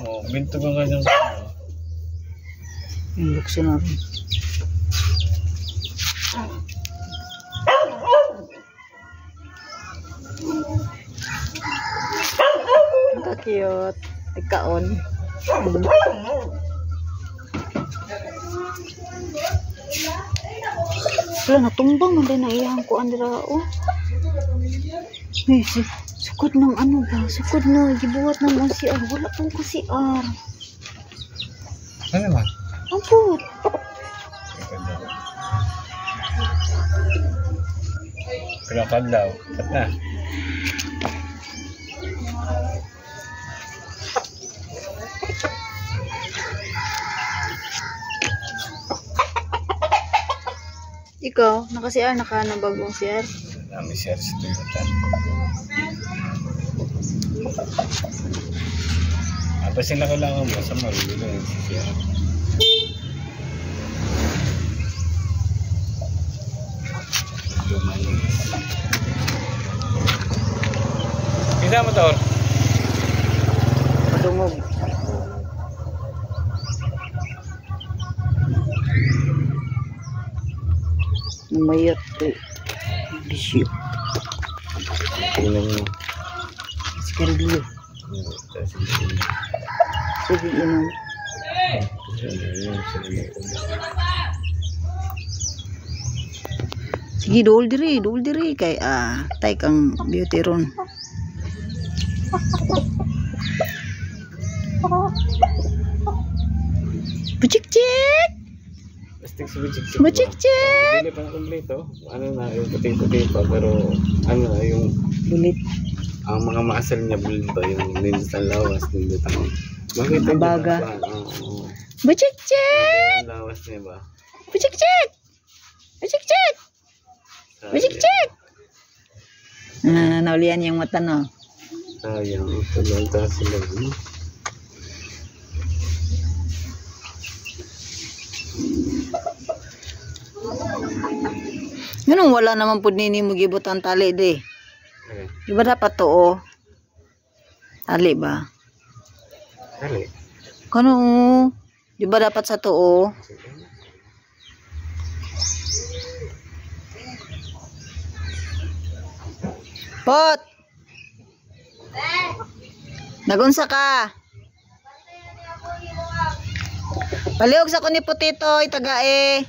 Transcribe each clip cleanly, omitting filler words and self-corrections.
mo, binto ka kanyang yung bukso na rin. Ang cute. Ikaon. Wala, natumbang man din na iyang kuan dira, oh. Sukod ng ano ba? Sukod na, gibuhat ng mga CR. Wala pang ko CR. Ano naman? Amput. Pinakad daw. Ba't na? Ikaw, naka-CR, naka-nabagong CR? May CR sa Toyota. Tapos yung kailangan mo sa mall, yun yung CR. Bisa mo to? Padungog. Mayat eh. Bisyo. Inom mo. Skarbilyo. Sige, inom. Sige, dul diri kay tay kang beauty ron. Bucik-cik. Bucik-cik. Hindi pa na kompleto. Ano na, yung puting-puting pa, pero ano na, yung Bulit. ang mga muscle niya bulit pa, yung nindot ang lawas, nindot ang makita niya Baga. ba? Bucik-cik. Ang lawas niya ba? Bucik-cik. Bucik-cik. Bucik-cik. Naulian yung mata, no? Sayang, ito lang tayo sila. Ganun, wala naman po nini mo gibot ang tali, di. Okay. Di ba dapat to, oh? Tali ba? Tali? Kano, di ba dapat sa to, oh? Pot! Nagunsa ka? Paliog sa ko ni Potito, itagae.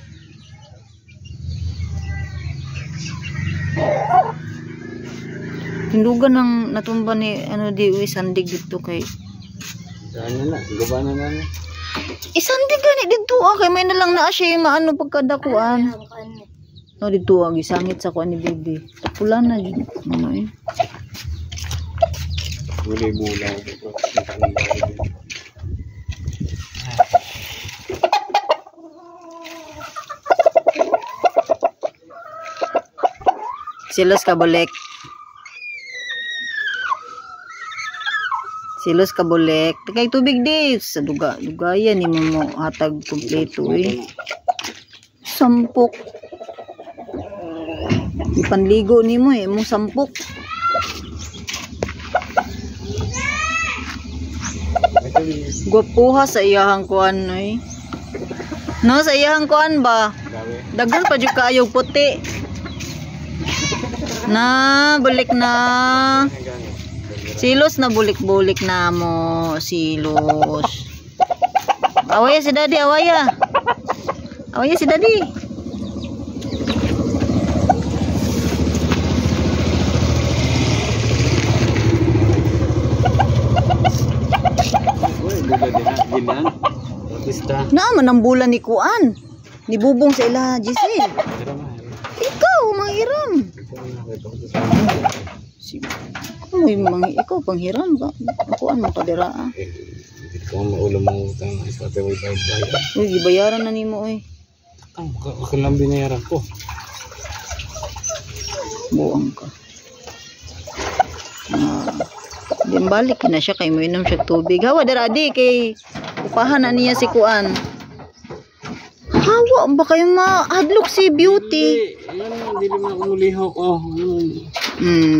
Tindugan ng natumba ni ano di sandig dito kay. Ano na, gabana na na. Isandig gani dito kay may na lang na siya maano pagkadakuan. No dito gisangit sa kuan ni Bibi. Pula na jud ano eh. Bulay-bulay dito. Silos ka bolek. Silos ka bolek. Kay tubig di sa dugayan ni mo hatag kompleto eh. Sampok. Ipanligo ni mo eh, mong sampok. Gwapuha sa iyahang kuan eh. No, sa iyahang kuan ba? Daghan pa jud kaayo puti. Na, bulik na. Silos na bulik-bulik na mo. Silos. Awaya si daddy, awaya. Awaya si daddy. Naaman ang bulan ni Kuan. Ni Bubong sa ila, Giselle. Ikaw, manghiram. Ikaw, panghiram ba? Kuan mo kadira ah. Hindi ko maulam mo utang sa ating bayad. Uy, gibayaran na nimo eh. Ako lang binayaran ko. Buang ka. Din balik na siya kay mo inom siya tubig. Hawa daradi kay upahan na niya si Kuan. Hawa ba kayo mahadlok si Beauty? Hindi naman umulihok oh.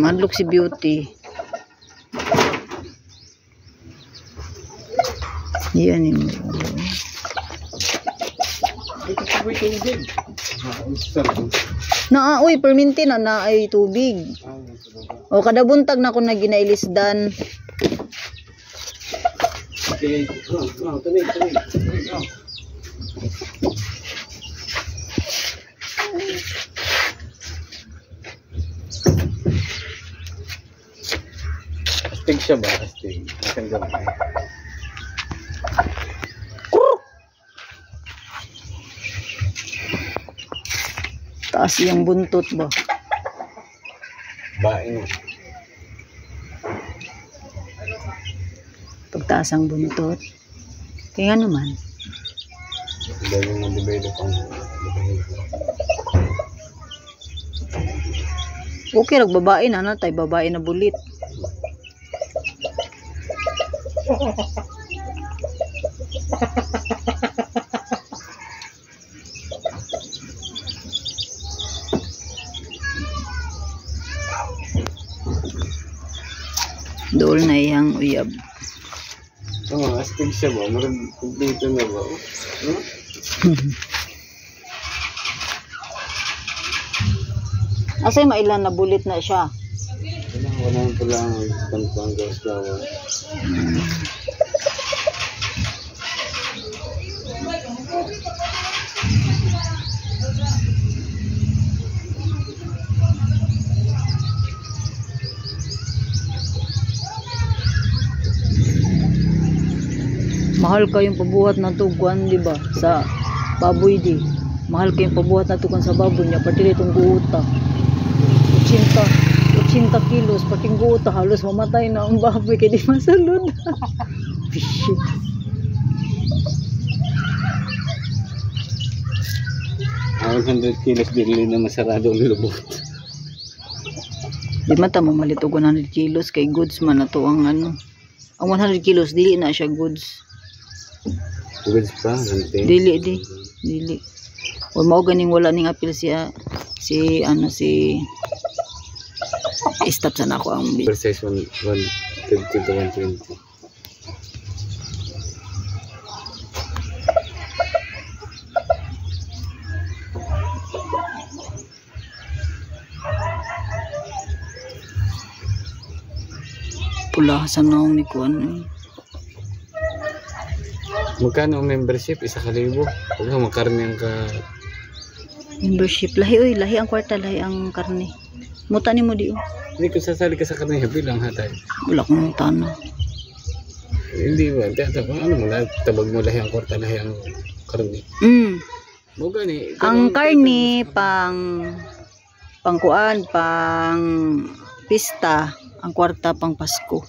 Hadlok si Beauty. Yan yun. Uy, perminti na ay tubig. O kada buntag na ko na ginailisdan. Okay. Tunig. Astig siya ba? Astig. Asan gamay? Taas yung buntot ba? Baing. Pagtaas ang buntot. Kaya nga naman. Dahil yung develop ang Okay, nagbabae na tayo. Babae na bulit. Dool na iyang uyab. Oo, astig siya ba? Marag kumplito na ba? Asay mailan na bulit na siya. Wala pala ang pantang gawa. Mahal kayong pabuhat na tuguan, di ba? Sa baboy di. Mahal kayong pabuhat na tuguan sa baboy niya. Pati itong guuta. 80 kilos. Pati guuta. Halos mamatay na ang baboy. Kaya di masalod. Shit. Ang 100 kilos dili na masarado ang lubot. Di mata mamalit og 100 kilos. Kay goods man na to ang ano. Ang 100 kilos, dili na siya goods. Goods pa? Dili. O mao ganing wala ning apil siya. Si stop sana ako ang Per size 150 to 120. Pulahasan na akong ni Kuan. Magkano ang membership? 1,000? Huwag ka makarne ang ka... Membership. Lahi ang kwarta, lahi ang karne. Muta ni mo di. Hindi ko sasali ka sa karne, bilang hatay. Wala kong muta na. Hindi ba? Ano mo lahat? Tabag mo lahi ang kwarta, lahi ang karne. Gani, ang karne pang kuan, pang pista, ang kwarta pang Pasko.